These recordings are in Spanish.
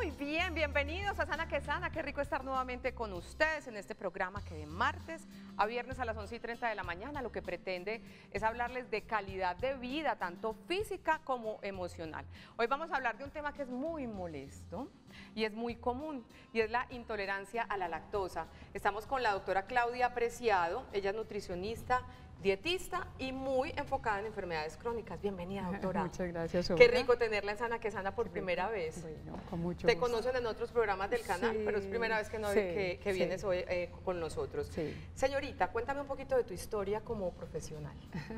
Muy bien, bienvenidos a Sana que Sana, qué rico estar nuevamente con ustedes en este programa que de martes a viernes a las 11:30 de la mañana lo que pretende es hablarles de calidad de vida, tanto física como emocional. Hoy vamos a hablar de un tema que es muy molesto y es muy común y es la intolerancia a la lactosa. Estamos con la doctora Claudia Preciado, ella es nutricionista, dietista y muy enfocada en enfermedades crónicas. Bienvenida, doctora. Muchas gracias, Qué rico tenerla en Sana que Sana por primera vez. Bueno, con mucho Te gusto. conocen en otros programas del canal, Sí, pero es primera vez que, que vienes hoy con nosotros. Sí. Señorita, cuéntame un poquito de tu historia como profesional.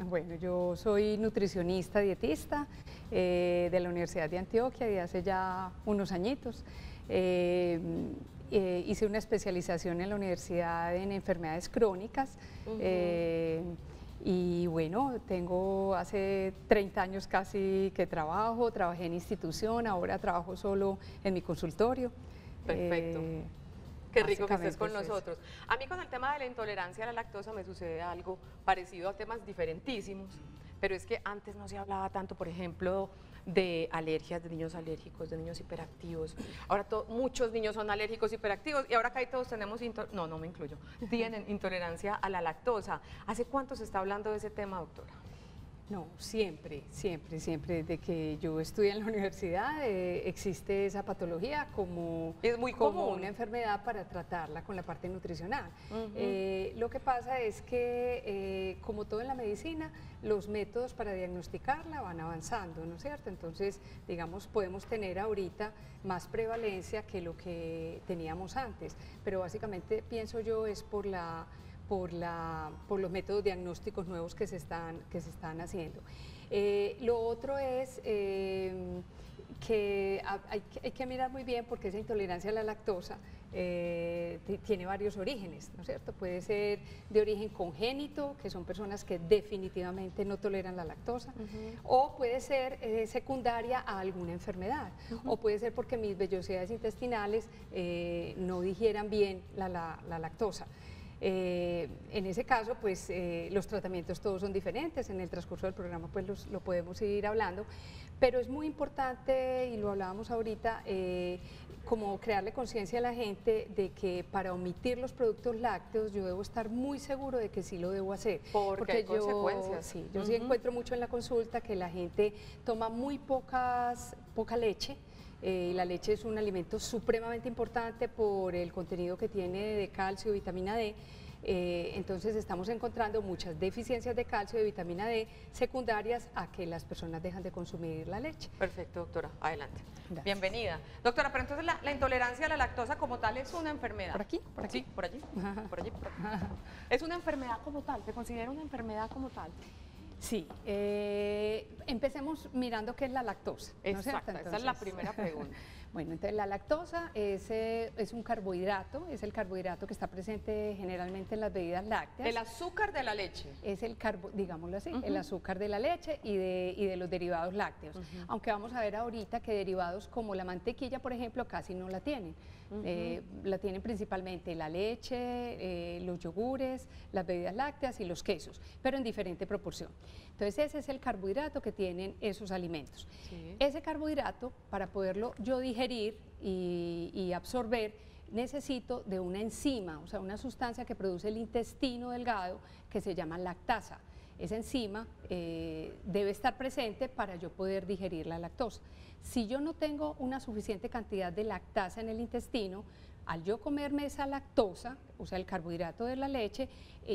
Bueno, yo soy nutricionista, dietista de la Universidad de Antioquia de hace ya unos añitos. Hice una especialización en la universidad en enfermedades crónicas. Y bueno, tengo hace 30 años casi que trabajé en institución, ahora trabajo solo en mi consultorio. Perfecto. Qué rico que estés con Básicamente es nosotros. A mí con el tema de la intolerancia a la lactosa me sucede algo parecido a temas diferentísimos, pero es que antes no se hablaba tanto, por ejemplo, de alergias, de niños alérgicos, de niños hiperactivos. Ahora muchos niños son alérgicos, hiperactivos y ahora acá todos tenemos, no me incluyo, tienen intolerancia a la lactosa. ¿Hace cuánto se está hablando de ese tema, doctora? No, siempre. Desde que yo estudié en la universidad existe esa patología como, es muy como común. una enfermedad para tratarla con la parte nutricional. Lo que pasa es que, como todo en la medicina, los métodos para diagnosticarla van avanzando, ¿no es cierto? Entonces, digamos, podemos tener ahorita más prevalencia que lo que teníamos antes, pero básicamente pienso yo es por los métodos diagnósticos nuevos que se están haciendo. Lo otro es que hay que mirar muy bien porque esa intolerancia a la lactosa tiene varios orígenes, ¿no es cierto? Puede ser de origen congénito, que son personas que definitivamente no toleran la lactosa, o puede ser secundaria a alguna enfermedad, o puede ser porque mis vellosidades intestinales no digieran bien la lactosa. En ese caso, pues los tratamientos todos son diferentes, en el transcurso del programa pues lo podemos ir hablando, pero es muy importante, y lo hablábamos ahorita, como crearle conciencia a la gente de que para omitir los productos lácteos yo debo estar muy seguro de que sí lo debo hacer. Porque hay consecuencias. Sí, yo sí encuentro mucho en la consulta que la gente toma muy poca leche. La leche es un alimento supremamente importante por el contenido que tiene de calcio y vitamina D. Entonces estamos encontrando muchas deficiencias de calcio y de vitamina D secundarias a que las personas dejan de consumir la leche. Perfecto, doctora, adelante. Gracias. Bienvenida. Doctora, pero entonces la intolerancia a la lactosa como tal es una enfermedad. ¿Por aquí? ¿Por aquí? Sí, por allí, por allí. ¿Es una enfermedad como tal? ¿Se considera una enfermedad como tal? Sí, empecemos mirando qué es la lactosa, ¿no es cierto? Esa es la primera pregunta. Bueno, entonces la lactosa es un carbohidrato, es el carbohidrato que está presente generalmente en las bebidas lácteas. El azúcar de la leche. Es el digámoslo así, el azúcar de la leche y de los derivados lácteos. Aunque vamos a ver ahorita que derivados como la mantequilla, por ejemplo, casi no la tienen. La tienen principalmente la leche, los yogures, las bebidas lácteas y los quesos, pero en diferente proporción. Entonces ese es el carbohidrato que tienen esos alimentos. Sí. Ese carbohidrato, para poderlo yo digerir y absorber, necesito de una enzima, o sea, una sustancia que produce el intestino delgado que se llama lactasa. Esa enzima debe estar presente para yo poder digerir la lactosa. Si yo no tengo una suficiente cantidad de lactasa en el intestino, al yo comerme esa lactosa, o sea, el carbohidrato de la leche,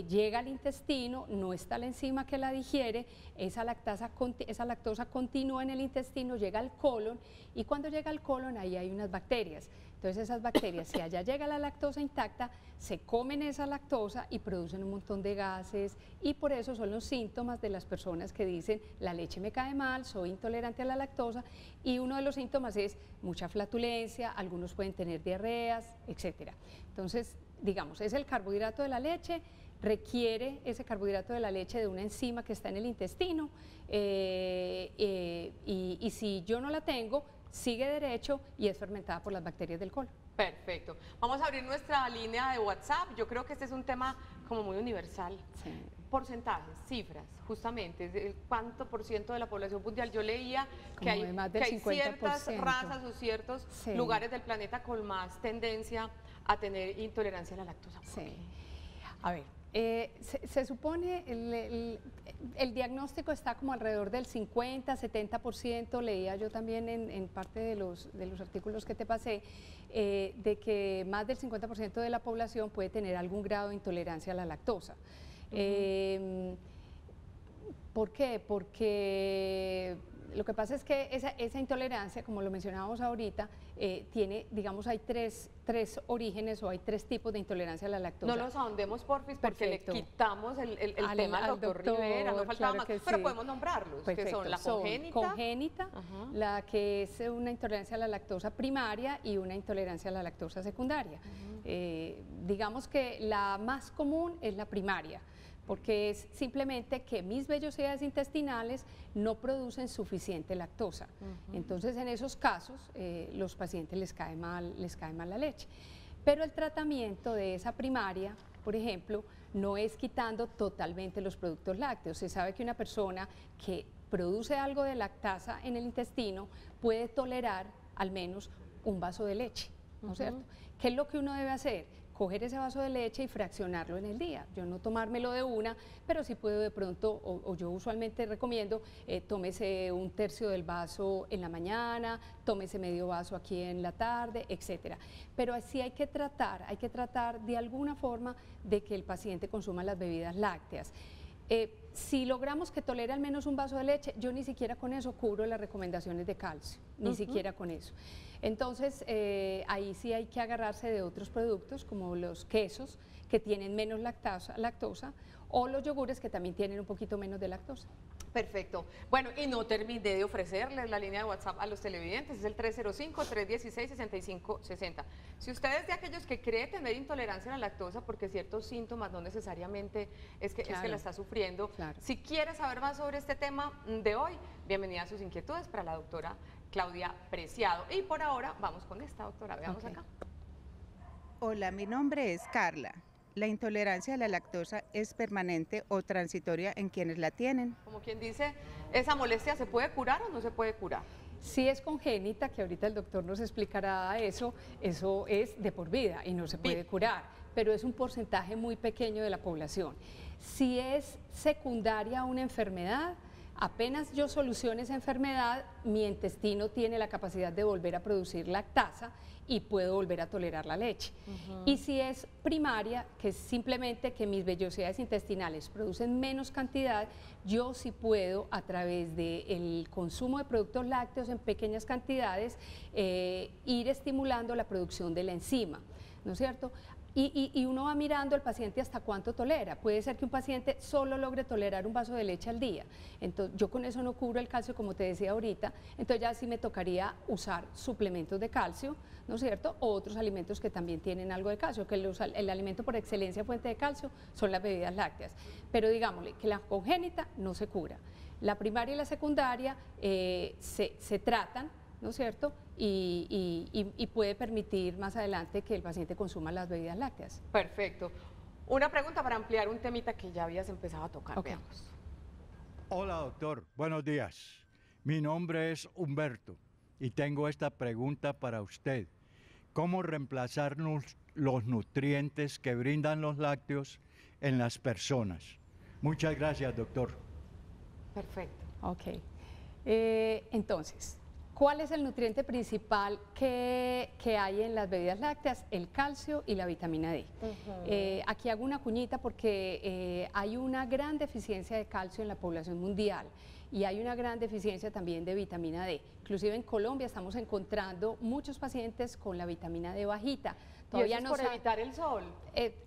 llega al intestino, no está la enzima que la digiere, esa lactosa continúa en el intestino, llega al colon, y cuando llega al colon ahí hay unas bacterias. Entonces esas bacterias, si allá llega la lactosa intacta, se comen esa lactosa y producen un montón de gases, y por eso son los síntomas de las personas que dicen la leche me cae mal, soy intolerante a la lactosa, y uno de los síntomas es mucha flatulencia, algunos pueden tener diarreas, etcétera. Entonces, digamos, es el carbohidrato de la leche, requiere ese carbohidrato de la leche de una enzima que está en el intestino, y si yo no la tengo, sigue derecho y es fermentada por las bacterias del colon. Perfecto. Vamos a abrir nuestra línea de WhatsApp. Yo creo que este es un tema como muy universal. Sí. porcentajes, cifras, justamente, cuánto por ciento de la población mundial. Yo leía que hay, más del que hay 50%. ciertas razas o ciertos Sí. lugares del planeta con más tendencia a tener intolerancia a la lactosa. Sí. A ver, se supone el diagnóstico está como alrededor del 50-70%, leía yo también en parte de los artículos que te pasé, de que más del 50% de la población puede tener algún grado de intolerancia a la lactosa. ¿Por qué? Porque lo que pasa es que esa intolerancia, como lo mencionábamos ahorita, tiene, digamos, hay tres orígenes o hay tres tipos de intolerancia a la lactosa. No los ahondemos, porfis, porque Perfecto. le quitamos el tema al doctor Rivera, no faltaba claro más, que pero sí. podemos nombrarlos, Perfecto. que son la congénita, la que es una intolerancia a la lactosa primaria y una intolerancia a la lactosa secundaria. Digamos que la más común es la primaria, porque es simplemente que mis vellosidades intestinales no producen suficiente lactosa. Entonces, en esos casos, los pacientes les cae mal la leche. Pero el tratamiento de esa primaria, por ejemplo, no es quitando totalmente los productos lácteos. Se sabe que una persona que produce algo de lactasa en el intestino puede tolerar al menos un vaso de leche, ¿no es cierto? ¿Qué es lo que uno debe hacer? Coger ese vaso de leche y fraccionarlo en el día. Yo no tomármelo de una, pero sí puedo de pronto, o yo usualmente recomiendo, tómese un tercio del vaso en la mañana, tómese medio vaso aquí en la tarde, etcétera. Pero así hay que tratar de alguna forma de que el paciente consuma las bebidas lácteas. Si logramos que tolere al menos un vaso de leche, yo ni siquiera con eso cubro las recomendaciones de calcio, ni siquiera con eso. Entonces, ahí sí hay que agarrarse de otros productos como los quesos, que tienen menos lactosa, o los yogures, que también tienen un poquito menos de lactosa. Perfecto. Bueno, y no terminé de ofrecerles la línea de WhatsApp a los televidentes, es el 305-316-6560. Si usted es de aquellos que cree tener intolerancia a la lactosa porque ciertos síntomas no necesariamente es que la está sufriendo, si quiere saber más sobre este tema de hoy, bienvenida a sus inquietudes para la doctora Claudia Preciado. Y por ahora vamos con esta, doctora, veamos acá. Hola, mi nombre es Carla. ¿La intolerancia a la lactosa es permanente o transitoria en quienes la tienen? Como quien dice, ¿esa molestia se puede curar o no se puede curar? Si es congénita, que ahorita el doctor nos explicará eso es de por vida y no se puede curar, pero es un porcentaje muy pequeño de la población. Si es secundaria a una enfermedad, apenas yo solucione esa enfermedad, mi intestino tiene la capacidad de volver a producir lactasa y puedo volver a tolerar la leche. Y si es primaria, que es simplemente que mis vellosidades intestinales producen menos cantidad, yo sí puedo, a través del consumo de productos lácteos en pequeñas cantidades, ir estimulando la producción de la enzima, ¿no es cierto? Y uno va mirando al paciente hasta cuánto tolera. Puede ser que un paciente solo logre tolerar un vaso de leche al día. Entonces, yo con eso no cubro el calcio, como te decía ahorita. Entonces, ya sí me tocaría usar suplementos de calcio, ¿no es cierto? O otros alimentos que también tienen algo de calcio, que el alimento por excelencia fuente de calcio son las bebidas lácteas. Pero digámosle que la congénita no se cura. La primaria y la secundaria se tratan, ¿no es cierto? Y puede permitir más adelante que el paciente consuma las bebidas lácteas. Perfecto. Una pregunta para ampliar un temita que ya habías empezado a tocar. Veamos. Hola, doctor. Buenos días. Mi nombre es Humberto y tengo esta pregunta para usted. ¿Cómo reemplazar los nutrientes que brindan los lácteos en las personas? Muchas gracias, doctor. Perfecto. Ok. Entonces, ¿cuál es el nutriente principal que hay en las bebidas lácteas? El calcio y la vitamina D. Aquí hago una cuñita porque hay una gran deficiencia de calcio en la población mundial y hay una gran deficiencia también de vitamina D. Inclusive en Colombia estamos encontrando muchos pacientes con la vitamina D bajita. Todavía no por evitar el sol.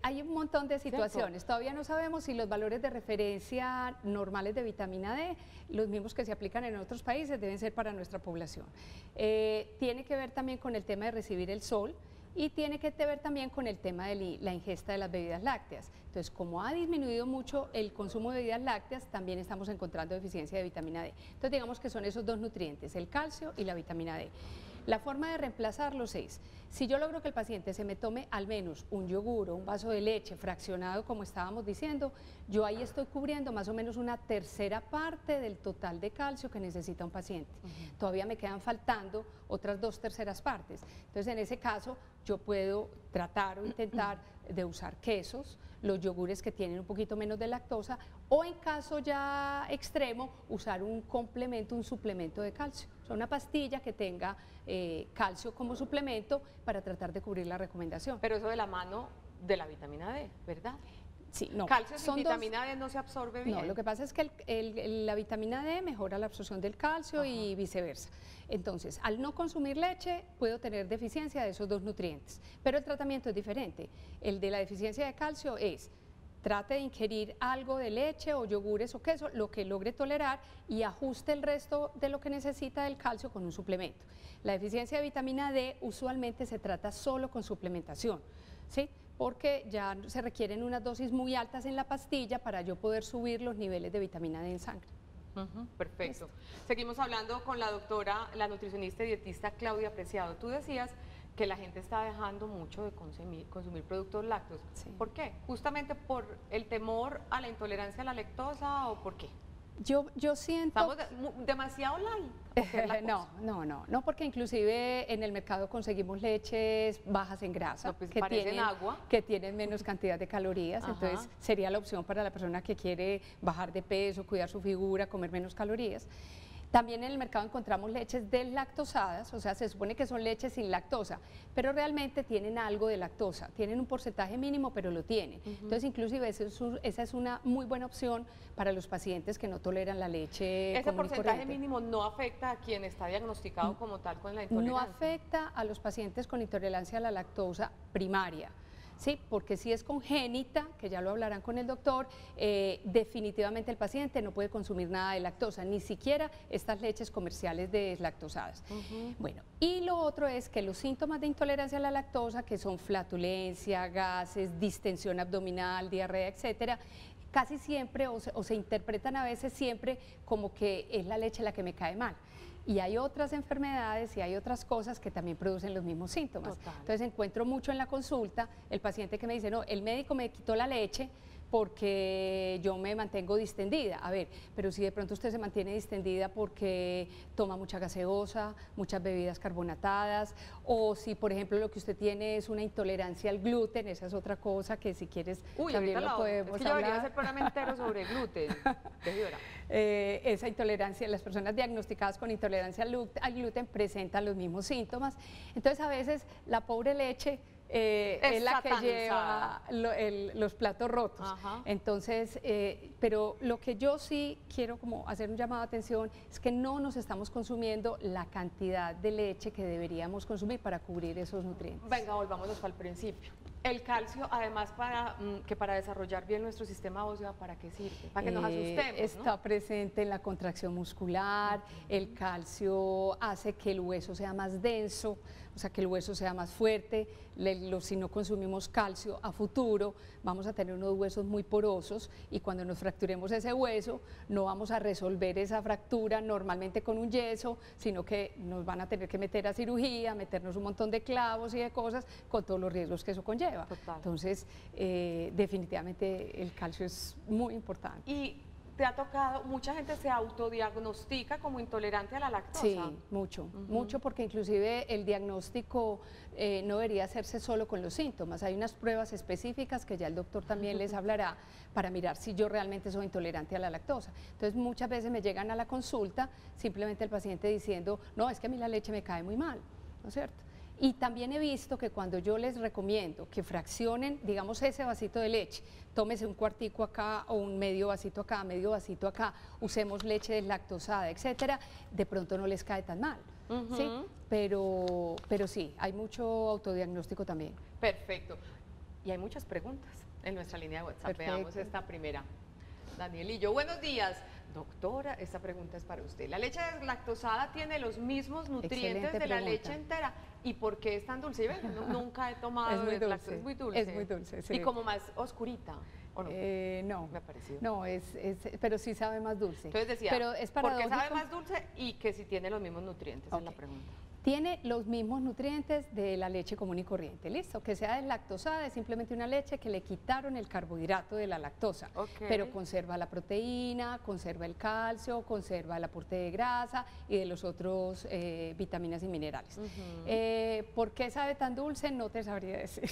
Hay un montón de situaciones. Todavía no sabemos si los valores de referencia normales de vitamina D, los mismos que se aplican en otros países, deben ser para nuestra población. Tiene que ver también con el tema de recibir el sol y tiene que ver también con el tema de la ingesta de las bebidas lácteas. Entonces, como ha disminuido mucho el consumo de bebidas lácteas, también estamos encontrando deficiencia de vitamina D. Entonces, digamos que son esos dos nutrientes, el calcio y la vitamina D. La forma de reemplazarlos es, si yo logro que el paciente se me tome al menos un yogur o un vaso de leche fraccionado, como estábamos diciendo, yo ahí estoy cubriendo más o menos una tercera parte del total de calcio que necesita un paciente. Todavía me quedan faltando otras 2/3 partes. Entonces, en ese caso, yo puedo tratar o intentar de usar quesos, los yogures que tienen un poquito menos de lactosa, o en caso ya extremo, usar un complemento, un suplemento de calcio. O sea, una pastilla que tenga calcio como suplemento para tratar de cubrir la recomendación. Pero eso de la mano de la vitamina D, ¿verdad? Sí, no. Calcio sin vitamina D no se absorbe bien. No, lo que pasa es que la vitamina D mejora la absorción del calcio y viceversa. Entonces, al no consumir leche, puedo tener deficiencia de esos dos nutrientes. Pero el tratamiento es diferente. El de la deficiencia de calcio es, trate de ingerir algo de leche o yogures o queso, lo que logre tolerar, y ajuste el resto de lo que necesita del calcio con un suplemento. La deficiencia de vitamina D usualmente se trata solo con suplementación, ¿sí? Porque ya se requieren unas dosis muy altas en la pastilla para yo poder subir los niveles de vitamina D en sangre. Perfecto. Seguimos hablando con la doctora, la nutricionista y dietista Claudia Preciado. Tú decías que la gente está dejando mucho de consumir productos lácteos. Sí. ¿Por qué? ¿Justamente por el temor a la intolerancia a la lactosa o por qué? Yo siento... ¿Estamos demasiado light? No, porque inclusive en el mercado conseguimos leches bajas en grasa, No, pues parecen agua. que tienen menos cantidad de calorías, entonces sería la opción para la persona que quiere bajar de peso, cuidar su figura, comer menos calorías. También en el mercado encontramos leches deslactosadas, o sea, se supone que son leches sin lactosa, pero realmente tienen algo de lactosa, tienen un porcentaje mínimo, pero lo tienen. Entonces, inclusive esa es una muy buena opción para los pacientes que no toleran la leche. ¿Ese porcentaje mínimo no afecta a quien está diagnosticado como tal con la intolerancia? No afecta a los pacientes con intolerancia a la lactosa primaria. Sí, porque si es congénita, que ya lo hablarán con el doctor, definitivamente el paciente no puede consumir nada de lactosa, ni siquiera estas leches comerciales deslactosadas. Bueno, y lo otro es que los síntomas de intolerancia a la lactosa, que son flatulencia, gases, distensión abdominal, diarrea, etcétera, casi siempre o se interpretan a veces siempre como que es la leche la que me cae mal. Y hay otras enfermedades y hay otras cosas que también producen los mismos síntomas. Total. Entonces encuentro mucho en la consulta el paciente que me dice, no, el médico me quitó la leche porque yo me mantengo distendida. A ver, pero si de pronto usted se mantiene distendida porque toma mucha gaseosa, muchas bebidas carbonatadas, o si por ejemplo lo que usted tiene es una intolerancia al gluten, esa es otra cosa que si quieres también lo podemos es que yo debería hacer programa entero sobre gluten. Esa intolerancia, las personas diagnosticadas con intolerancia al gluten presentan los mismos síntomas. Entonces a veces la pobre leche es la que lleva los platos rotos. Entonces, pero lo que yo sí quiero como hacer un llamado de atención es que no nos estamos consumiendo la cantidad de leche que deberíamos consumir para cubrir esos nutrientes. Venga, volvámonos al principio. El calcio, además, para desarrollar bien nuestro sistema óseo, ¿para qué sirve? Para que nos asustemos, ¿no? Está presente en la contracción muscular, el calcio hace que el hueso sea más denso, o sea, que el hueso sea más fuerte. Si no consumimos calcio a futuro, vamos a tener unos huesos muy porosos y cuando nos fracturemos ese hueso, no vamos a resolver esa fractura normalmente con un yeso, sino que nos van a tener que meter a cirugía, meternos un montón de clavos y de cosas, con todos los riesgos que eso conlleva. Total. Entonces, definitivamente el calcio es muy importante. Y te ha tocado, mucha gente se autodiagnostica como intolerante a la lactosa. Sí, mucho, porque inclusive el diagnóstico no debería hacerse solo con los síntomas. Hay unas pruebas específicas que ya el doctor también les hablará para mirar si yo realmente soy intolerante a la lactosa. Entonces muchas veces me llegan a la consulta simplemente el paciente diciendo, no, es que a mí la leche me cae muy mal, ¿no es cierto? Y también he visto que cuando yo les recomiendo que fraccionen, digamos, ese vasito de leche, tómese un cuartico acá o un medio vasito acá, usemos leche deslactosada, etcétera, de pronto no les cae tan mal, ¿sí? Pero sí, hay mucho autodiagnóstico también. Perfecto. Y hay muchas preguntas en nuestra línea de WhatsApp. Perfecto. Veamos esta primera. Danielillo, buenos días. Doctora, esta pregunta es para usted. ¿La leche deslactosada tiene los mismos nutrientes Excelente de la pregunta. leche entera? ¿Y por qué es tan dulce? Y ven, nunca he tomado Es muy deslactosada. Es muy dulce. Es muy dulce, sí. Y como más oscurita, ¿o no? No, Me ha parecido. no, pero sí sabe más dulce. Entonces decía, pero es ¿por qué paradójico. sabe más dulce y que si tiene los mismos nutrientes? Es la pregunta. tiene los mismos nutrientes de la leche común y corriente, ¿listo? Que sea deslactosada, es simplemente una leche que le quitaron el carbohidrato de la lactosa, pero conserva la proteína, conserva el calcio, conserva el aporte de grasa y de los otros vitaminas y minerales. ¿Por qué sabe tan dulce? No te sabría decir,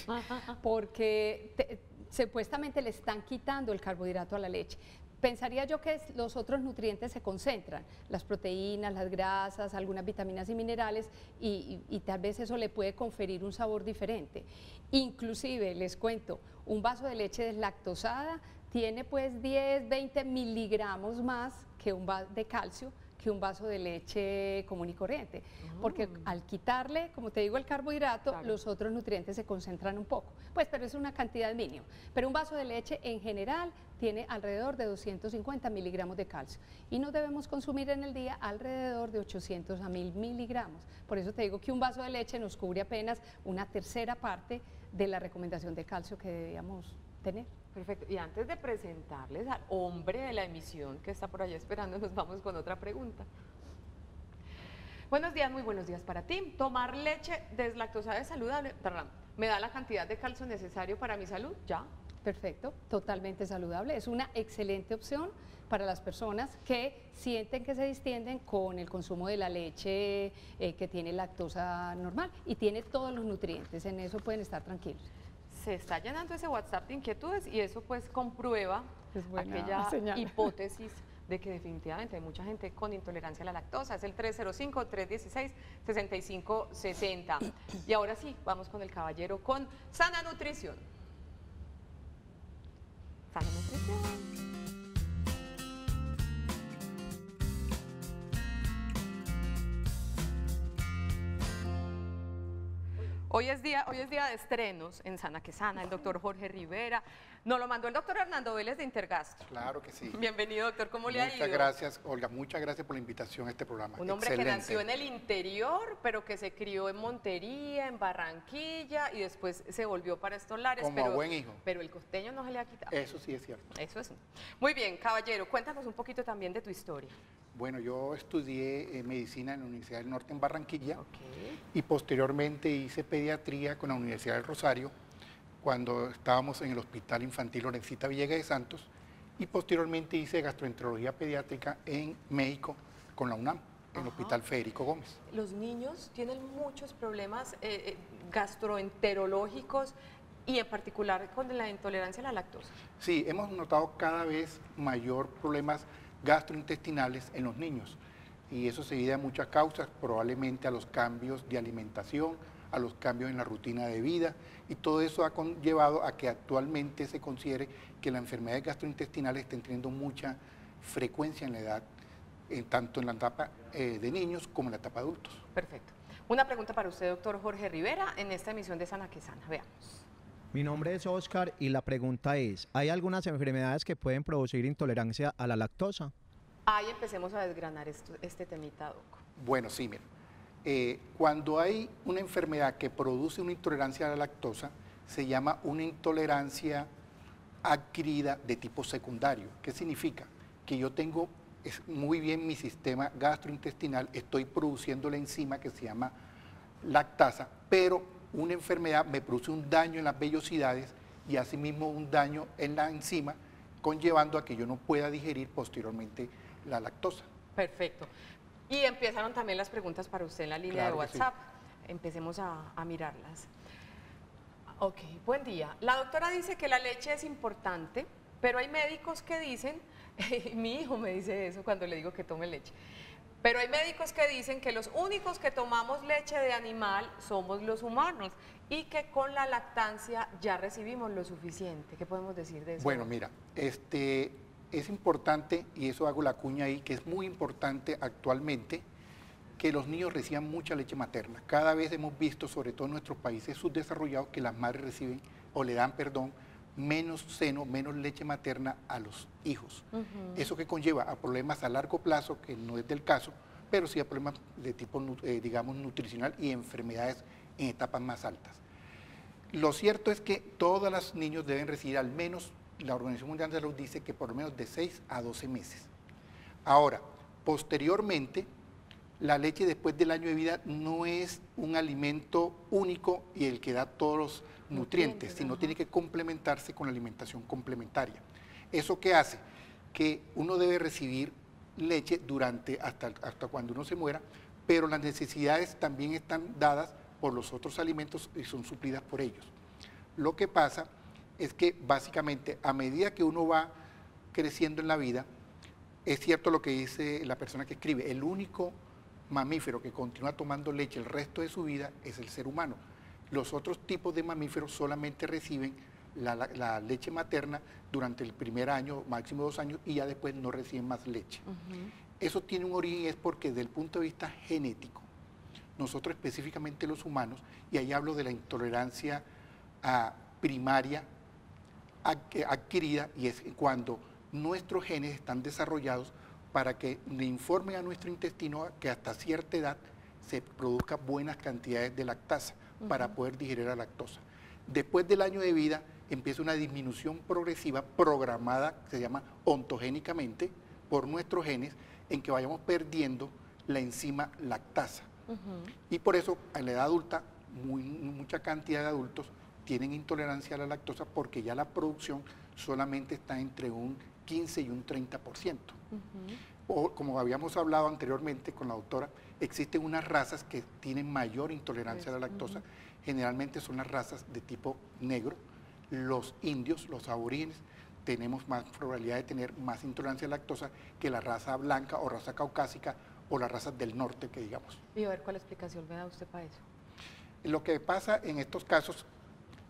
porque supuestamente le están quitando el carbohidrato a la leche. Pensaría yo que los otros nutrientes se concentran, las proteínas, las grasas, algunas vitaminas y minerales, y tal vez eso le puede conferir un sabor diferente. Inclusive, les cuento, un vaso de leche deslactosada tiene pues 10, 20 miligramos más que de calcio que un vaso de leche común y corriente, porque al quitarle, como te digo, el carbohidrato, los otros nutrientes se concentran un poco, pues, pero es una cantidad mínima. Pero un vaso de leche en general tiene alrededor de 250 miligramos de calcio y no debemos consumir en el día alrededor de 800 a 1000 miligramos. Por eso te digo que un vaso de leche nos cubre apenas una tercera parte de la recomendación de calcio que debíamos tener. Perfecto. Y antes de presentarles al hombre de la emisión que está por allá esperando, nos vamos con otra pregunta. Buenos días, muy buenos días para ti. ¿Tomar leche deslactosada es saludable? ¿Me da la cantidad de calcio necesario para mi salud? ¿Ya? Perfecto, totalmente saludable. Es una excelente opción para las personas que sienten que se distienden con el consumo de la leche que tiene lactosa normal y tiene todos los nutrientes. En eso pueden estar tranquilos. Se está llenando ese WhatsApp de inquietudes y eso pues comprueba aquella hipótesis de que definitivamente hay mucha gente con intolerancia a la lactosa. Es el 305-316-6560. Y ahora sí, vamos con el caballero con Sana Nutrición. Sana Nutrición. Hoy es día de estrenos en Sana que Sana, el doctor Jorge Rivera. Nos lo mandó el doctor Hernando Vélez de Intergastro. Claro que sí. Bienvenido, doctor. ¿Cómo le ha ido? Muchas gracias, Olga. Muchas gracias por la invitación a este programa. Un hombre que nació en el interior, pero que se crió en Montería, en Barranquilla, y después se volvió para estos lares. Como a buen hijo. Pero el costeño no se le ha quitado. Eso sí es cierto. Eso es. Muy bien, caballero, cuéntanos un poquito también de tu historia. Bueno, yo estudié medicina en la Universidad del Norte en Barranquilla y posteriormente hice pediatría con la Universidad del Rosario cuando estábamos en el Hospital Infantil Lorencita Villegas de Santos y posteriormente hice gastroenterología pediátrica en México con la UNAM, en el Hospital Federico Gómez. Los niños tienen muchos problemas gastroenterológicos y en particular con la intolerancia a la lactosa. Sí, hemos notado cada vez mayor problemas gastrointestinales en los niños y eso se debe a muchas causas, probablemente a los cambios de alimentación, a los cambios en la rutina de vida y todo eso ha conllevado a que actualmente se considere que las enfermedades gastrointestinales estén teniendo mucha frecuencia en la edad, tanto en la etapa de niños como en la etapa de adultos. Perfecto. Una pregunta para usted, doctor Jorge Rivera, en esta emisión de Sana que Sana. Veamos. Mi nombre es Oscar y la pregunta es, ¿hay algunas enfermedades que pueden producir intolerancia a la lactosa? Ahí empecemos a desgranar este temita, doc. Bueno, sí, mira. Cuando hay una enfermedad que produce una intolerancia a la lactosa, se llama una intolerancia adquirida de tipo secundario. ¿Qué significa? Que yo tengo muy bien mi sistema gastrointestinal, estoy produciendo la enzima que se llama lactasa, pero una enfermedad me produce un daño en las vellosidades y asimismo un daño en la enzima, conllevando a que yo no pueda digerir posteriormente la lactosa. Perfecto. Y empezaron también las preguntas para usted en la línea de WhatsApp. Sí. Empecemos a mirarlas. Ok, buen día. La doctora dice que la leche es importante, pero hay médicos que dicen, mi hijo me dice eso cuando le digo que tome leche, pero hay médicos que dicen que los únicos que tomamos leche de animal somos los humanos y que con la lactancia ya recibimos lo suficiente. ¿Qué podemos decir de eso? Bueno, mira, es importante, y eso hago la cuña ahí, que es muy importante actualmente que los niños reciban mucha leche materna. Cada vez hemos visto, sobre todo en nuestros países subdesarrollados, que las madres reciben, o le dan, perdón, menos seno, menos leche materna a los hijos. Eso que conlleva a problemas a largo plazo, que no es del caso, pero sí a problemas de tipo, digamos, nutricional y enfermedades en etapas más altas. Lo cierto es que todos los niños deben recibir al menos, la Organización Mundial de la Salud dice que por lo menos de 6 a 12 meses. Ahora, posteriormente, la leche después del año de vida no es un alimento único y el que da todos los nutrientes, sino tiene que complementarse con la alimentación complementaria. ¿Eso qué hace? Que uno debe recibir leche hasta cuando uno se muera, pero las necesidades también están dadas por los otros alimentos y son suplidas por ellos. Lo que pasa es que básicamente a medida que uno va creciendo en la vida, es cierto lo que dice la persona que escribe, el único mamífero que continúa tomando leche el resto de su vida es el ser humano. Los otros tipos de mamíferos solamente reciben la leche materna durante el primer año, máximo 2 años, y ya después no reciben más leche. Eso tiene un origen, es porque desde el punto de vista genético, nosotros específicamente los humanos, y ahí hablo de la intolerancia primaria adquirida, y es cuando nuestros genes están desarrollados para que le informen a nuestro intestino que hasta cierta edad se produzca buenas cantidades de lactasa para poder digerir la lactosa. Después del año de vida empieza una disminución progresiva programada, que se llama ontogénicamente, por nuestros genes, en que vayamos perdiendo la enzima lactasa. Y por eso en la edad adulta, mucha cantidad de adultos tienen intolerancia a la lactosa porque ya la producción solamente está entre un 15 y un 30%. O, como habíamos hablado anteriormente con la doctora, existen unas razas que tienen mayor intolerancia a la lactosa. Generalmente son las razas de tipo negro. Los indios, los aborígenes, tenemos más probabilidad de tener más intolerancia a la lactosa que la raza blanca o raza caucásica o las razas del norte, que digamos. Y a ver, ¿cuál explicación me da usted para eso? Lo que pasa en estos casos,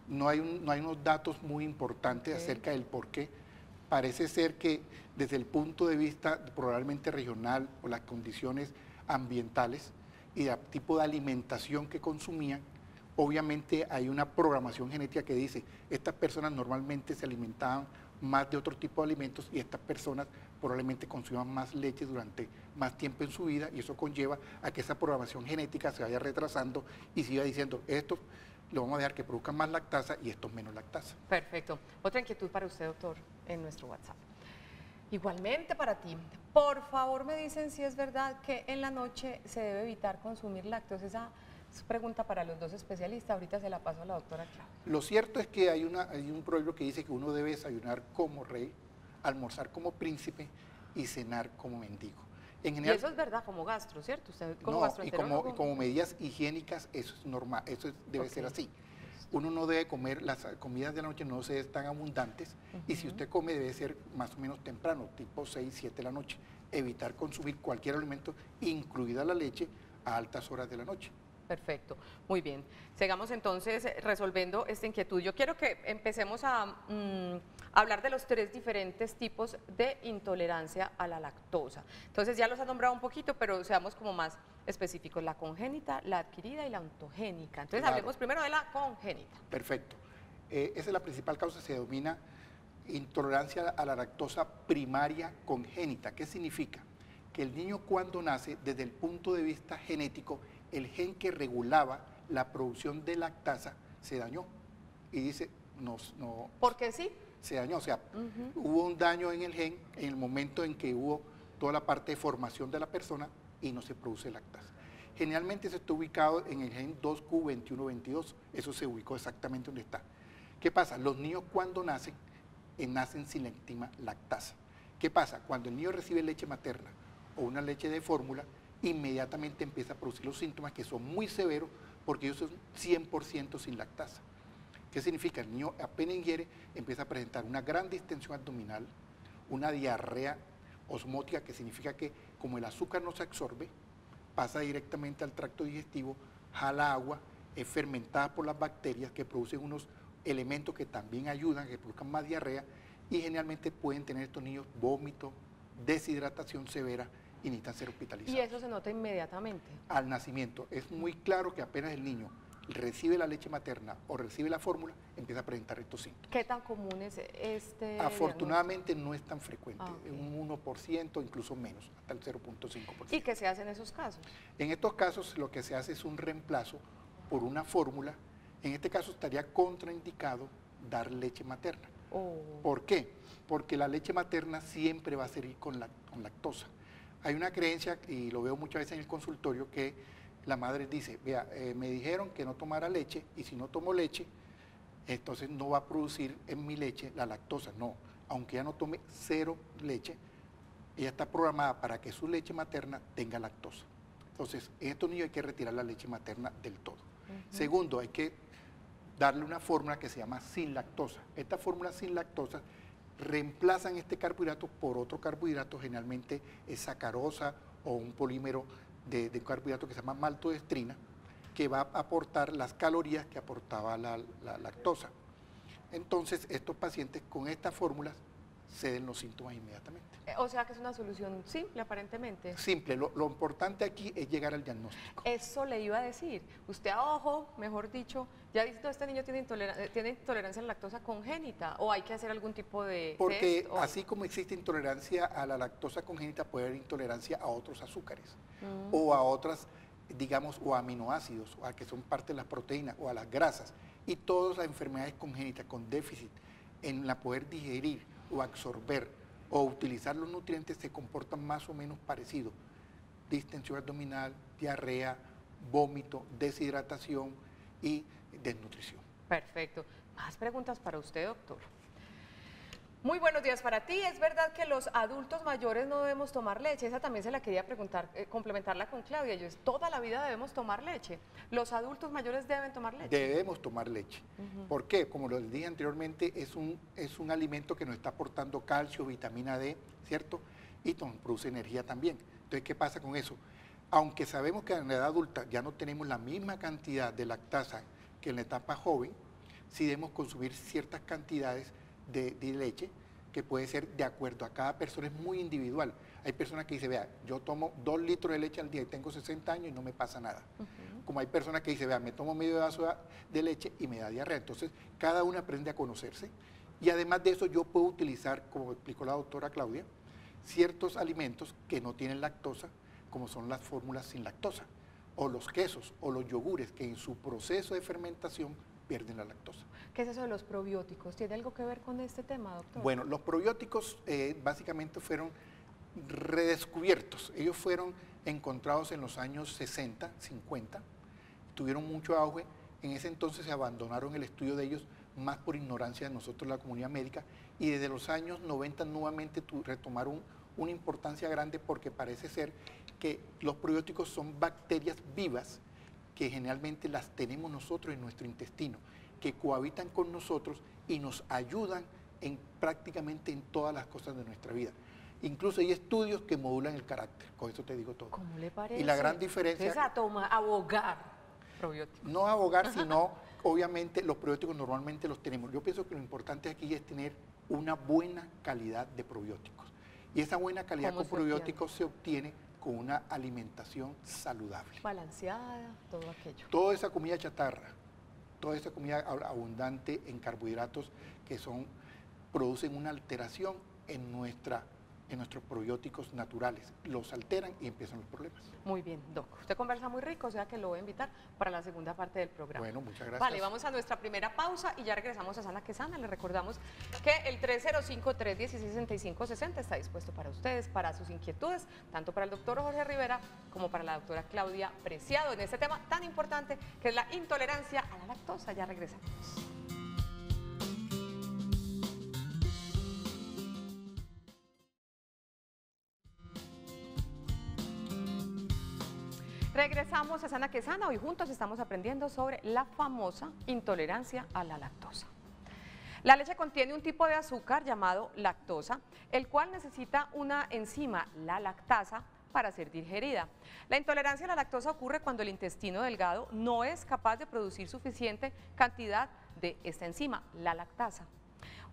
no hay unos datos muy importantes acerca del por qué. Parece ser que desde el punto de vista probablemente regional o las condiciones ambientales y el tipo de alimentación que consumían, obviamente hay una programación genética que dice, estas personas normalmente se alimentaban más de otro tipo de alimentos y estas personas probablemente consuman más leche durante más tiempo en su vida, y eso conlleva a que esa programación genética se vaya retrasando y siga diciendo, esto lo vamos a dejar que produzcan más lactasa y estos menos lactasa. Perfecto. Otra inquietud para usted, doctor, en nuestro WhatsApp. Igualmente para ti, por favor me dicen si es verdad que en la noche se debe evitar consumir lácteos. Esa es pregunta para los dos especialistas, ahorita se la paso a la doctora Claudia. Lo cierto es que hay un proverbio que dice que uno debe desayunar como rey, almorzar como príncipe y cenar como mendigo. En general, y eso es verdad como gastro, ¿cierto? Usted como no, gastroenterólogo. y como medidas higiénicas, eso es normal, eso debe ser así. Uno no debe comer, las comidas de la noche no se tan abundantes, y si usted come debe ser más o menos temprano, tipo 6, 7 de la noche. Evitar consumir cualquier alimento, incluida la leche, a altas horas de la noche. Perfecto, muy bien. Sigamos entonces resolviendo esta inquietud. Yo quiero que empecemos a hablar de los 3 diferentes tipos de intolerancia a la lactosa. Entonces ya los ha nombrado un poquito, pero seamos como más específicos, la congénita, la adquirida y la ontogénica. Entonces hablemos primero de la congénita. Perfecto. Esa es la principal causa, se denomina intolerancia a la lactosa primaria congénita. ¿Qué significa? Que el niño cuando nace, desde el punto de vista genético, el gen que regulaba la producción de lactasa se dañó. Y dice, no. ¿Por qué sí? Se dañó, o sea, hubo un daño en el gen en el momento en que hubo toda la parte de formación de la persona y no se produce lactasa. Generalmente se está ubicado en el gen 2Q2122, eso se ubicó exactamente donde está. ¿Qué pasa? Los niños cuando nacen, nacen sin la enzima lactasa. ¿Qué pasa? Cuando el niño recibe leche materna o una leche de fórmula, inmediatamente empieza a producir los síntomas que son muy severos porque ellos son 100% sin lactasa. ¿Qué significa? El niño apenas ingiere, empieza a presentar una gran distensión abdominal, una diarrea osmótica, que significa que como el azúcar no se absorbe, pasa directamente al tracto digestivo, jala agua, es fermentada por las bacterias que producen unos elementos que también ayudan a que produzcan más diarrea, y generalmente pueden tener estos niños vómito, deshidratación severa y necesitan ser hospitalizados. Y eso se nota inmediatamente. Al nacimiento. Es muy claro que apenas el niño recibe la leche materna o recibe la fórmula, empieza a presentar estos síntomas. ¿Qué tan común es este? Afortunadamente no es tan frecuente, Okay. Un 1%, incluso menos, hasta el 0.5%. ¿Y qué se hace en esos casos? En estos casos lo que se hace es un reemplazo por una fórmula. En este caso estaría contraindicado dar leche materna. Oh. ¿Por qué? Porque la leche materna siempre va a servir con lactosa. Hay una creencia, y lo veo muchas veces en el consultorio, que la madre dice, vea, me dijeron que no tomara leche, y si no tomo leche, entonces no va a producir en mi leche la lactosa. No, aunque ella no tome cero leche, ella está programada para que su leche materna tenga lactosa. Entonces, en estos niños hay que retirar la leche materna del todo. Segundo, hay que darle una fórmula que se llama sin lactosa. Esta fórmula sin lactosa reemplazan este carbohidrato por otro carbohidrato, generalmente es sacarosa o un polímero de un carbohidrato que se llama maltodextrina, que va a aportar las calorías que aportaba la lactosa. Entonces, estos pacientes con estas fórmulas ceden los síntomas inmediatamente. O sea que es una solución simple, aparentemente. Simple, lo importante aquí es llegar al diagnóstico. Eso le iba a decir. Usted a ojo, mejor dicho, ya dice, este niño tiene intolerancia a la lactosa congénita, o hay que hacer algún tipo de Porque test, así como existe intolerancia a la lactosa congénita, puede haber intolerancia a otros azúcares, o a otras, digamos, o aminoácidos, o a que son parte de las proteínas, o a las grasas. Y todas las enfermedades congénitas con déficit en la poder digerir o absorber o utilizar los nutrientes se comportan más o menos parecido. Distensión abdominal, diarrea, vómito, deshidratación y desnutrición. Perfecto. Más preguntas para usted, doctor. Muy buenos días para ti. ¿Es verdad que los adultos mayores no debemos tomar leche? Esa también se la quería preguntar, complementarla con Claudia. Toda la vida debemos tomar leche. ¿Los adultos mayores deben tomar leche? Debemos tomar leche. ¿Por qué? Como lo dije anteriormente, es un alimento que nos está aportando calcio, vitamina D, ¿cierto? Y nos produce energía también. Entonces, ¿qué pasa con eso? Aunque sabemos que en la edad adulta ya no tenemos la misma cantidad de lactasa que en la etapa joven, sí debemos consumir ciertas cantidades de leche, que puede ser de acuerdo a cada persona, es muy individual. Hay personas que dicen, vea, yo tomo 2 litros de leche al día y tengo 60 años y no me pasa nada. Como hay personas que dicen, vea, me tomo medio vaso de leche y me da diarrea. Entonces, cada uno aprende a conocerse. Y además de eso, yo puedo utilizar, como explicó la doctora Claudia, ciertos alimentos que no tienen lactosa, como son las fórmulas sin lactosa, o los quesos, o los yogures, que en su proceso de fermentación pierden la lactosa. ¿Qué es eso de los probióticos? ¿Tiene algo que ver con este tema, doctor? Bueno, los probióticos básicamente fueron redescubiertos. Ellos fueron encontrados en los años 60, 50, tuvieron mucho auge. En ese entonces se abandonaron el estudio de ellos más por ignorancia de nosotros, la comunidad médica, y desde los años 90 nuevamente retomaron una importancia grande porque parece ser que los probióticos son bacterias vivas que generalmente las tenemos nosotros en nuestro intestino, que cohabitan con nosotros y nos ayudan prácticamente en todas las cosas de nuestra vida. Incluso hay estudios que modulan el carácter, con eso te digo todo. ¿Cómo le parece? Y la gran diferencia... Es abogar probióticos. No abogar, sino obviamente los probióticos normalmente los tenemos. Yo pienso que lo importante aquí es tener una buena calidad de probióticos. Y esa buena calidad con probióticos se obtiene con una alimentación saludable. Balanceada, todo aquello. Toda esa comida chatarra, toda esa comida abundante en carbohidratos que producen una alteración en nuestros probióticos naturales. Los alteran y empiezan los problemas. Muy bien, Doc. Usted conversa muy rico, o sea que lo voy a invitar para la segunda parte del programa. Bueno, muchas gracias. Vale, vamos a nuestra primera pausa y ya regresamos a Sana que Sana. Les recordamos que el 305-316-6560 está dispuesto para ustedes, para sus inquietudes, tanto para el doctor Jorge Rivera como para la doctora Claudia Preciado, en este tema tan importante que es la intolerancia a la lactosa. Ya regresamos. Regresamos a Sana que Sana. Hoy juntos estamos aprendiendo sobre la famosa intolerancia a la lactosa. La leche contiene un tipo de azúcar llamado lactosa, el cual necesita una enzima, la lactasa, para ser digerida. La intolerancia a la lactosa ocurre cuando el intestino delgado no es capaz de producir suficiente cantidad de esta enzima, la lactasa.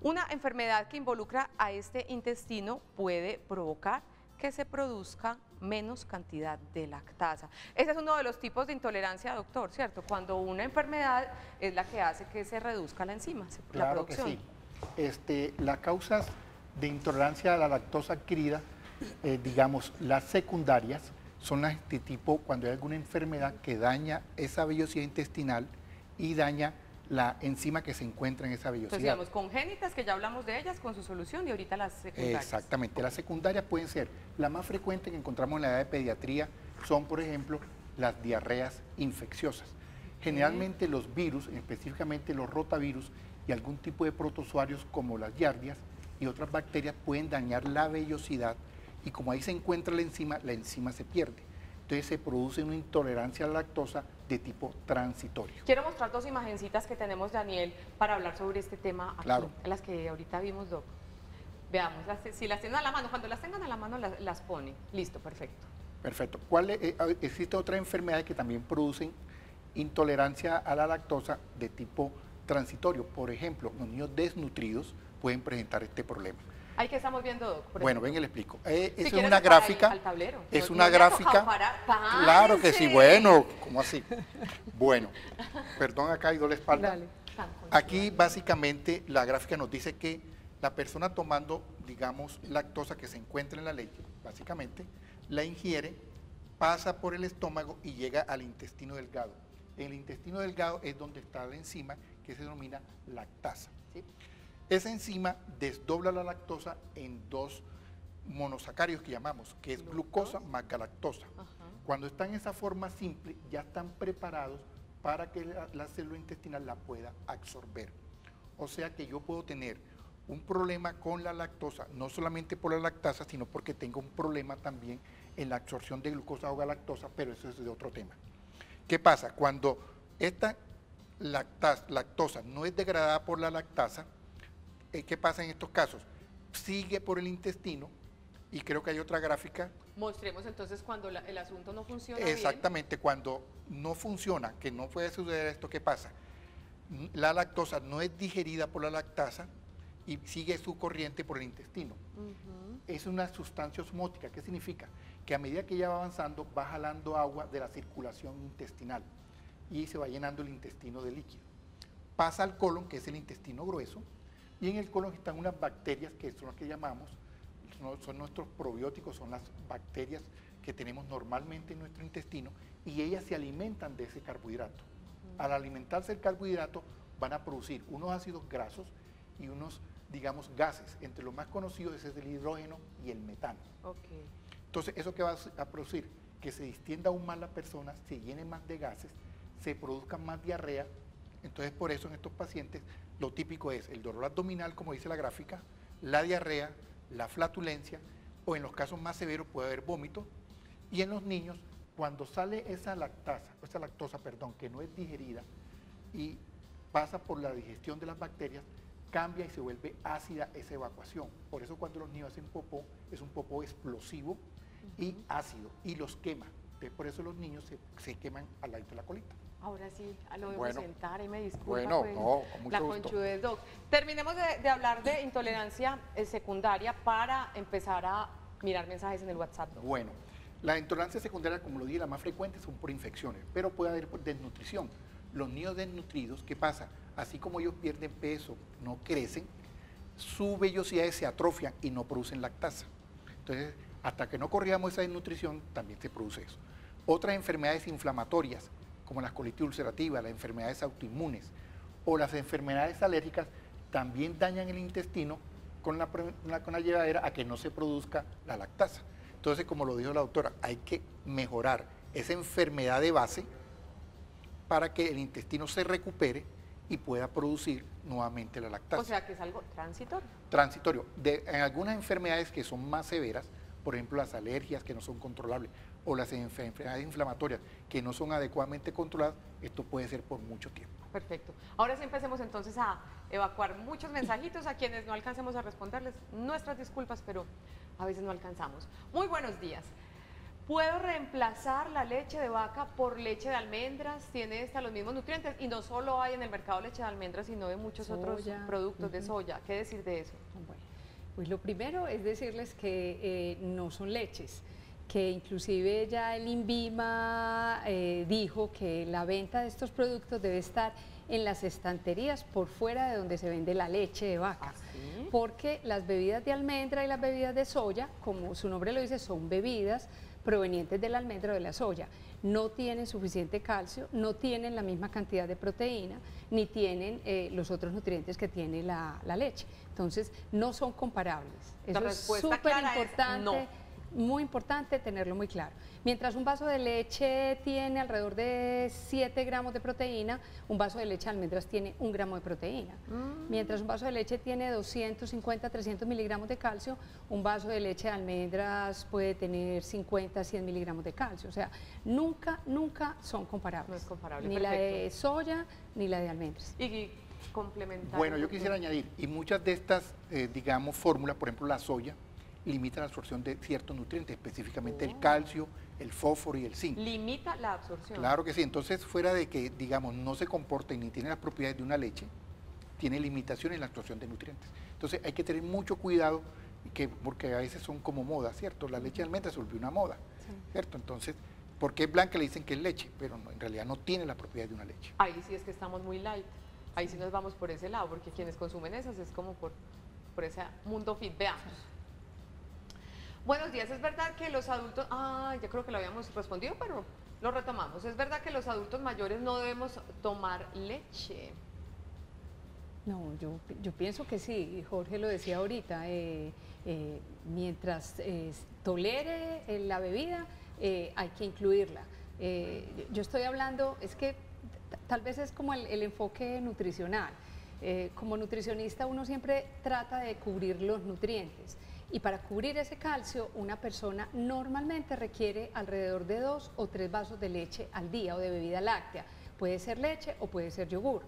Una enfermedad que involucra a este intestino puede provocar que se produzca menos cantidad de lactasa. Ese es uno de los tipos de intolerancia, doctor, ¿cierto? Cuando una enfermedad es la que hace que se reduzca la enzima, la producción. Claro que sí. Las causas de intolerancia a la lactosa adquirida, digamos, las secundarias, son las de tipo cuando hay alguna enfermedad que daña esa vellosidad intestinal y daña la enzima que se encuentra en esa Entonces, vellosidad. digamos, congénitas, que ya hablamos de ellas, con su solución, y ahorita las secundarias. Exactamente. Las secundarias pueden ser, la más frecuente que encontramos en la edad de pediatría son, por ejemplo, las diarreas infecciosas. Generalmente los virus, específicamente los rotavirus y algún tipo de protozoarios como las giardias y otras bacterias pueden dañar la vellosidad y como ahí se encuentra la enzima se pierde. Entonces se produce una intolerancia a la lactosa de tipo transitorio. Quiero mostrar dos imagencitas que tenemos, Daniel, para hablar sobre este tema aquí, Claro. las que ahorita vimos, Doc. Veamos, si las tienen a la mano, cuando las tengan a la mano las pone. Listo, perfecto. Perfecto. Existe otra enfermedad que también producen intolerancia a la lactosa de tipo transitorio. Por ejemplo, los niños desnutridos pueden presentar este problema. Ahí que estamos viendo, Doc. Bueno, ven, le explico. Si Esa es quieres una pasar gráfica. al tablero. Es No una me ha tocado gráfica. parar. Claro que sí, ¡Párense! bueno, ¿cómo así? Bueno, perdón, acá hay doble espalda. Dale. Tan conchuda. Aquí básicamente la gráfica nos dice que la persona tomando, digamos, lactosa que se encuentra en la leche, básicamente, la ingiere, pasa por el estómago y llega al intestino delgado. En el intestino delgado es donde está la enzima que se denomina lactasa, ¿sí? Esa enzima desdobla la lactosa en dos monosacáridos que llamamos, que es glucosa más galactosa. Ajá. Cuando está en esa forma simple, ya están preparados para que la célula intestinal la pueda absorber. O sea que yo puedo tener un problema con la lactosa, no solamente por la lactasa, sino porque tengo un problema también en la absorción de glucosa o galactosa, pero eso es de otro tema. ¿Qué pasa? Cuando esta lactosa no es degradada por la lactasa, ¿qué pasa en estos casos? Sigue por el intestino, y creo que hay otra gráfica. Mostremos entonces cuando el asunto no funciona Exactamente, cuando no funciona, que no puede suceder esto, ¿qué pasa? La lactosa no es digerida por la lactasa y sigue su corriente por el intestino. bien. Es una sustancia osmótica. ¿Qué significa? Que a medida que ella va avanzando, va jalando agua de la circulación intestinal y se va llenando el intestino de líquido. Pasa al colon, que es el intestino grueso, y en el colon están unas bacterias que son las que llamamos, son nuestros probióticos, son las bacterias que tenemos normalmente en nuestro intestino y ellas se alimentan de ese carbohidrato. Al alimentarse el carbohidrato van a producir unos ácidos grasos y unos, digamos, gases. Entre los más conocidos es el hidrógeno y el metano. Okay. Entonces, ¿eso qué va a producir? Que se distienda aún más la persona, se llene más de gases, se produzca más diarrea. Entonces, por eso en estos pacientes lo típico es el dolor abdominal, como dice la gráfica, la diarrea, la flatulencia, o en los casos más severos puede haber vómito. Y en los niños, cuando sale esa lactosa, que no es digerida y pasa por la digestión de las bacterias, cambia y se vuelve ácida esa evacuación. Por eso cuando los niños hacen popó, es un popó explosivo y ácido, y los quema. Entonces, por eso los niños se queman al lado de la colita. Ahora sí, lo debo Bueno. sentar y me disculpa. Bueno, pues, no, con mucho la gusto. conchudez, Doc. Terminemos de hablar de intolerancia secundaria para empezar a mirar mensajes en el WhatsApp, Doc. Bueno, la intolerancia secundaria, como lo dije, la más frecuente son por infecciones, pero puede haber por desnutrición. Los niños desnutridos, ¿qué pasa? Así como ellos pierden peso, no crecen, sus vellosidades se atrofian y no producen lactasa. Entonces, hasta que no corrigamos esa desnutrición, también se produce eso. Otras enfermedades inflamatorias, como las colitis ulcerativas, las enfermedades autoinmunes o las enfermedades alérgicas, también dañan el intestino con la llevadera a que no se produzca la lactasa. Entonces, como lo dijo la doctora, hay que mejorar esa enfermedad de base para que el intestino se recupere y pueda producir nuevamente la lactasa. O sea que es algo transitorio. Transitorio. En algunas enfermedades que son más severas, por ejemplo las alergias que no son controlables o las enfermedades inflamatorias que no son adecuadamente controladas, esto puede ser por mucho tiempo. Perfecto. Ahora sí empecemos entonces a evacuar muchos mensajitos. A quienes no alcancemos a responderles nuestras disculpas, pero a veces no alcanzamos. Muy buenos días. ¿Puedo reemplazar la leche de vaca por leche de almendras? Tiene esta los mismos nutrientes y no solo hay en el mercado leche de almendras, sino de muchos otros productos de soya. ¿Qué decir de eso? Bueno, pues lo primero es decirles que no son leches, que inclusive ya el INVIMA dijo que la venta de estos productos debe estar en las estanterías por fuera de donde se vende la leche de vaca. ¿Sí? Porque las bebidas de almendra y las bebidas de soya, como su nombre lo dice, son bebidas provenientes de la almendra o de la soya. No tienen suficiente calcio, no tienen la misma cantidad de proteína, ni tienen los otros nutrientes que tiene la leche. Entonces, no son comparables. Eso es súper importante. No. Muy importante tenerlo muy claro. Mientras un vaso de leche tiene alrededor de 7 gramos de proteína, un vaso de leche de almendras tiene 1 gramo de proteína. Mientras un vaso de leche tiene 250, 300 miligramos de calcio, un vaso de leche de almendras puede tener 50, 100 miligramos de calcio. O sea, nunca son comparables. No es comparable. Ni Perfecto. la de soya ni la de almendras. Y complementar. Bueno, yo quisiera añadir, y muchas de estas, digamos, fórmulas, por ejemplo, la soya, limita la absorción de ciertos nutrientes, específicamente el calcio, el fósforo y el zinc. Limita la absorción. Claro que sí, entonces fuera de que, digamos, no se comporta ni tiene las propiedades de una leche, tiene limitaciones en la absorción de nutrientes. Entonces hay que tener mucho cuidado, porque a veces son como moda, ¿cierto? La leche de almendra se volvió una moda, ¿cierto? Entonces, porque es blanca le dicen que es leche, pero no, en realidad no tiene la propiedad de una leche. Ahí sí es que estamos muy light, ahí sí nos vamos por ese lado, porque quienes consumen esas es como por ese mundo fit. Veamos. Buenos días, es verdad que los adultos, ya creo que lo habíamos respondido, pero lo retomamos. Es verdad que los adultos mayores no debemos tomar leche. No, yo pienso que sí, Jorge lo decía ahorita, mientras tolere la bebida, hay que incluirla. Yo estoy hablando, es que tal vez es como el enfoque nutricional. Como nutricionista uno siempre trata de cubrir los nutrientes. Y para cubrir ese calcio, una persona normalmente requiere alrededor de 2 o 3 vasos de leche al día o de bebida láctea. Puede ser leche o puede ser yogur,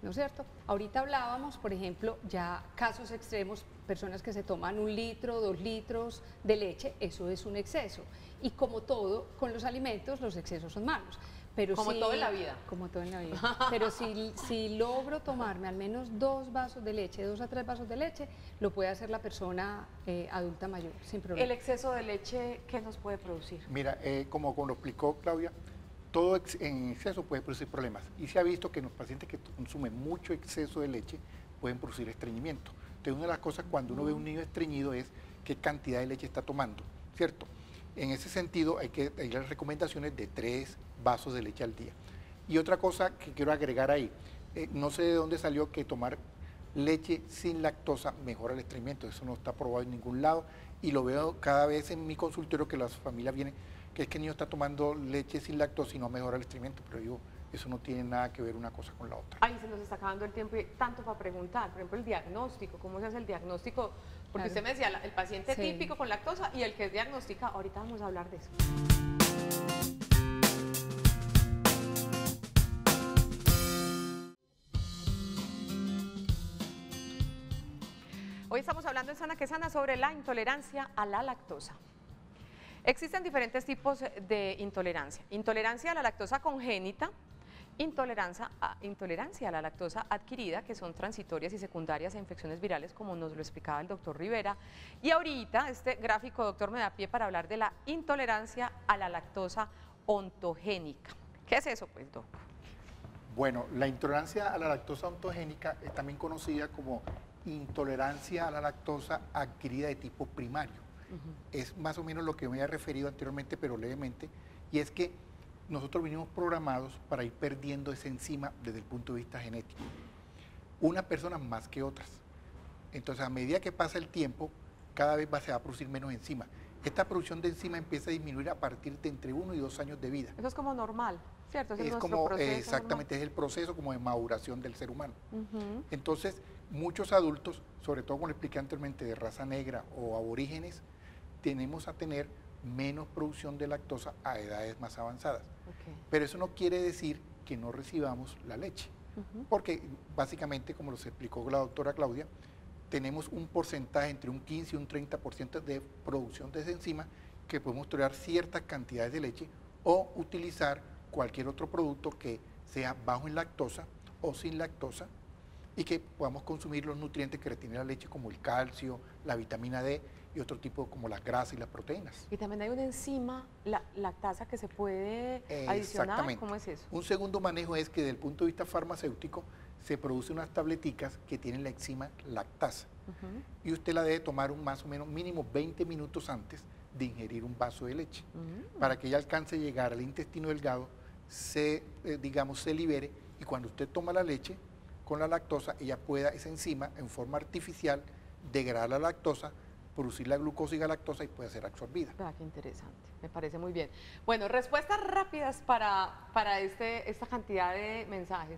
¿no es cierto? Ahorita hablábamos, por ejemplo, ya casos extremos, personas que se toman 1 litro, 2 litros de leche, eso es un exceso. Y como todo, con los alimentos, los excesos son malos. Pero como todo en la vida. Como todo en la vida. Pero si logro tomarme al menos 2 vasos de leche, 2 a 3 vasos de leche, lo puede hacer la persona adulta mayor, sin problema. ¿El exceso de leche qué nos puede producir? Mira, como lo explicó Claudia, todo en exceso puede producir problemas. Y se ha visto que los pacientes que consumen mucho exceso de leche pueden producir estreñimiento. Entonces, una de las cosas cuando uno ve a un niño estreñido es qué cantidad de leche está tomando, ¿cierto? En ese sentido, hay las recomendaciones de 3 vasos de leche al día. Y otra cosa que quiero agregar ahí, no sé de dónde salió que tomar leche sin lactosa mejora el estreñimiento. Eso no está probado en ningún lado y lo veo cada vez en mi consultorio que las familias vienen, que es que el niño está tomando leche sin lactosa y no mejora el estreñimiento. Pero digo, eso no tiene nada que ver una cosa con la otra. Ahí se nos está acabando el tiempo y tanto para preguntar. Por ejemplo, el diagnóstico, ¿cómo se hace el diagnóstico? Porque usted me decía, el paciente típico con lactosa y el que es diagnostica, ahorita vamos a hablar de eso. Hoy estamos hablando en Sana que Sana sobre la intolerancia a la lactosa. Existen diferentes tipos de intolerancia. Intolerancia a la lactosa congénita, intolerancia a la lactosa adquirida, que son transitorias y secundarias a infecciones virales, como nos lo explicaba el doctor Rivera. Y ahorita este gráfico, doctor, me da pie para hablar de la intolerancia a la lactosa ontogénica. ¿Qué es eso, pues, doc? Bueno, la intolerancia a la lactosa ontogénica es también conocida como intolerancia a la lactosa adquirida de tipo primario. Es más o menos lo que me había referido anteriormente, pero levemente, y es que nosotros venimos programados para ir perdiendo esa enzima desde el punto de vista genético. Unas personas más que otras. Entonces, a medida que pasa el tiempo, cada vez se va a producir menos enzima. Esta producción de enzima empieza a disminuir a partir de entre 1 y 2 años de vida. Eso es como normal, ¿cierto? Es como, exactamente, es el proceso como de maduración del ser humano. Entonces, muchos adultos, sobre todo como le expliqué anteriormente, de raza negra o aborígenes, tenemos a tener menos producción de lactosa a edades más avanzadas. Pero eso no quiere decir que no recibamos la leche, porque básicamente, como los explicó la doctora Claudia, tenemos un porcentaje entre un 15 y un 30% de producción de esa enzima que podemos tolerar ciertas cantidades de leche o utilizar cualquier otro producto que sea bajo en lactosa o sin lactosa y que podamos consumir los nutrientes que retiene la leche, como el calcio, la vitamina D y otro tipo como las grasas y las proteínas. Y también hay una enzima, la lactasa, que se puede adicionar. Exactamente. ¿Cómo es eso? Un segundo manejo es que desde el punto de vista farmacéutico se producen unas tableticas que tienen la enzima lactasa y usted la debe tomar más o menos mínimo 20 minutos antes de ingerir un vaso de leche. Para que ella alcance a llegar al intestino delgado, digamos, se libere, y cuando usted toma la leche con la lactosa, ella pueda, esa enzima, en forma artificial, degradar la lactosa, producir la glucosa y galactosa y puede ser absorbida. Ah, qué interesante, me parece muy bien. Bueno, respuestas rápidas para esta cantidad de mensajes.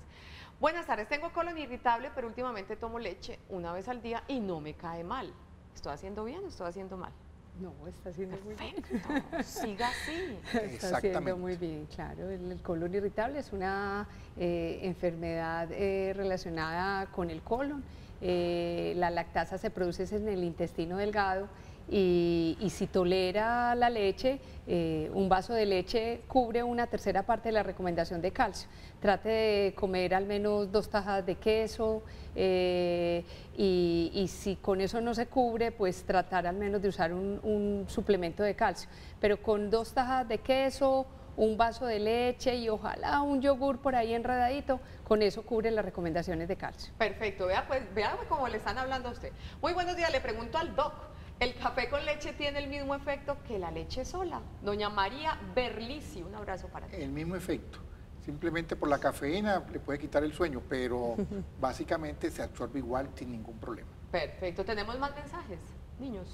Buenas tardes, tengo colon irritable, pero últimamente tomo leche una vez al día y no me cae mal. ¿Estoy haciendo bien o estoy haciendo mal? No, está haciendo muy bien. Perfecto, siga así. Está haciendo muy bien, claro. El colon irritable es una enfermedad relacionada con el colon. La lactasa se produce en el intestino delgado y si tolera la leche, un vaso de leche cubre una tercera parte de la recomendación de calcio. Trate de comer al menos 2 tajadas de queso y si con eso no se cubre, pues tratar al menos de usar un suplemento de calcio. Pero con 2 tajadas de queso, un vaso de leche y ojalá un yogur por ahí enredadito, con eso cubre las recomendaciones de calcio. Perfecto, vea cómo le están hablando a usted. Muy buenos días, le pregunto al doc, ¿el café con leche tiene el mismo efecto que la leche sola? Doña María Berlisi, un abrazo para ti. El mismo efecto, simplemente por la cafeína le puede quitar el sueño, pero básicamente se absorbe igual sin ningún problema. Perfecto, tenemos más mensajes, niños.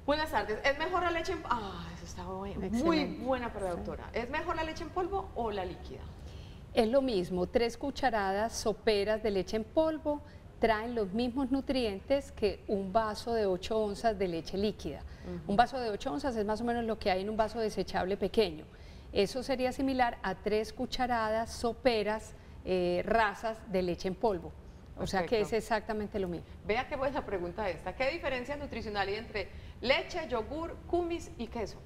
Buenas tardes, ¿es mejor la leche en polvo? Ah, eso está bueno. Muy buena para la doctora. ¿Es mejor la leche en polvo o la líquida? Es lo mismo, 3 cucharadas soperas de leche en polvo traen los mismos nutrientes que un vaso de 8 onzas de leche líquida. Un vaso de 8 onzas es más o menos lo que hay en un vaso desechable pequeño. Eso sería similar a 3 cucharadas soperas rasas de leche en polvo. O sea que es exactamente lo mismo. Vea qué buena pregunta esta. ¿Qué diferencia nutricional hay entre leche, yogur, kumis y queso?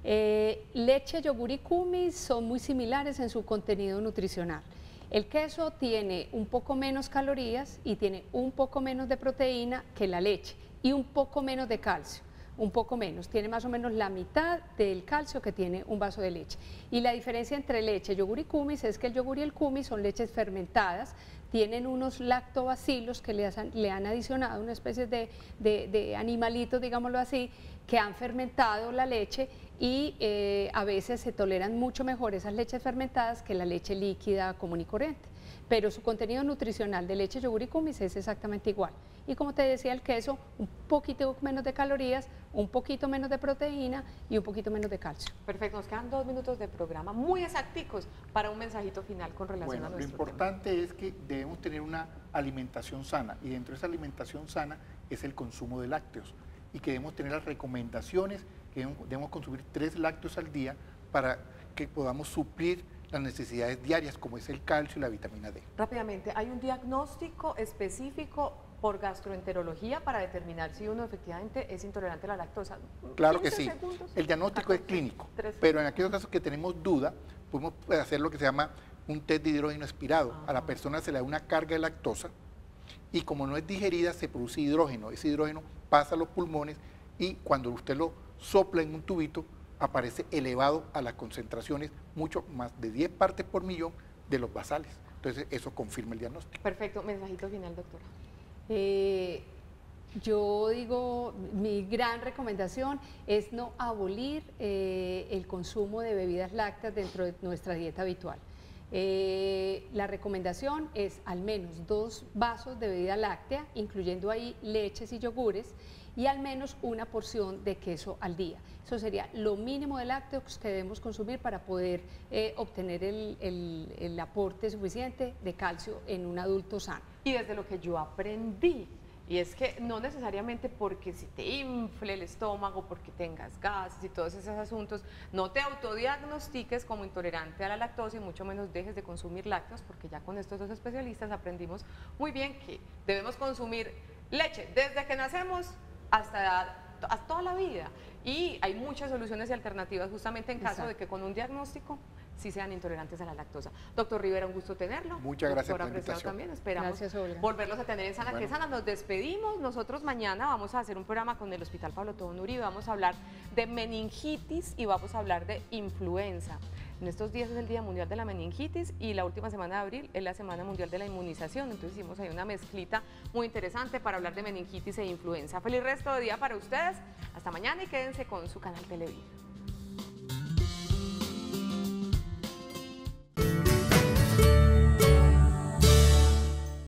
Leche, yogur y kumis son muy similares en su contenido nutricional. El queso tiene un poco menos calorías y tiene un poco menos de proteína que la leche y un poco menos de calcio. Un poco menos, tiene más o menos la mitad del calcio que tiene un vaso de leche. Y la diferencia entre leche, yogur y kumis es que el yogur y el kumis son leches fermentadas, tienen unos lactobacilos que le han adicionado una especie de animalitos, digámoslo así, que han fermentado la leche y a veces se toleran mucho mejor esas leches fermentadas que la leche líquida común y corriente. Pero su contenido nutricional de leche, yogur y kumis es exactamente igual. Y como te decía, el queso, un poquito menos de calorías, un poquito menos de proteína y un poquito menos de calcio. Perfecto, nos quedan 2 minutos de programa muy exacticos para un mensajito final con relación a nuestro tema. Lo importante es que debemos tener una alimentación sana y dentro de esa alimentación sana es el consumo de lácteos y que debemos tener las recomendaciones que debemos consumir 3 lácteos al día para que podamos suplir las necesidades diarias como es el calcio y la vitamina D. Rápidamente, ¿hay un diagnóstico específico por gastroenterología para determinar si uno efectivamente es intolerante a la lactosa? Claro que sí. El diagnóstico es clínico, pero en aquellos casos que tenemos duda, podemos hacer lo que se llama un test de hidrógeno expirado. A la persona se le da una carga de lactosa y como no es digerida se produce hidrógeno. Ese hidrógeno pasa a los pulmones y cuando usted lo sopla en un tubito aparece elevado a las concentraciones mucho más de 10 partes por millón de los basales. Entonces eso confirma el diagnóstico. Perfecto, mensajito final, doctora. Yo digo, mi gran recomendación es no abolir el consumo de bebidas lácteas dentro de nuestra dieta habitual. La recomendación es al menos 2 vasos de bebida láctea, incluyendo ahí leches y yogures, y al menos una porción de queso al día. Eso sería lo mínimo de lácteos que debemos consumir para poder obtener el aporte suficiente de calcio en un adulto sano. Y desde lo que yo aprendí, y es que no necesariamente porque si te infle el estómago, porque tengas gases y todos esos asuntos, no te autodiagnostiques como intolerante a la lactosa y mucho menos dejes de consumir lácteos, porque ya con estos 2 especialistas aprendimos muy bien que debemos consumir leche desde que nacemos hasta toda la vida. Y hay muchas soluciones y alternativas justamente en caso de que con un diagnóstico sí sean intolerantes a la lactosa. Doctor Rivera, un gusto tenerlo. Muchas gracias por la invitación. También esperamos gracias, volverlos a tener en Sana que Sana. Nos despedimos. Nosotros mañana vamos a hacer un programa con el Hospital Pablo Tobón Uribe. Vamos a hablar de meningitis y vamos a hablar de influenza. En estos días es el Día Mundial de la Meningitis y la última semana de abril es la Semana Mundial de la Inmunización. Entonces hicimos ahí una mezclita muy interesante para hablar de meningitis e influenza. Feliz resto de día para ustedes. Hasta mañana y quédense con su canal Televid.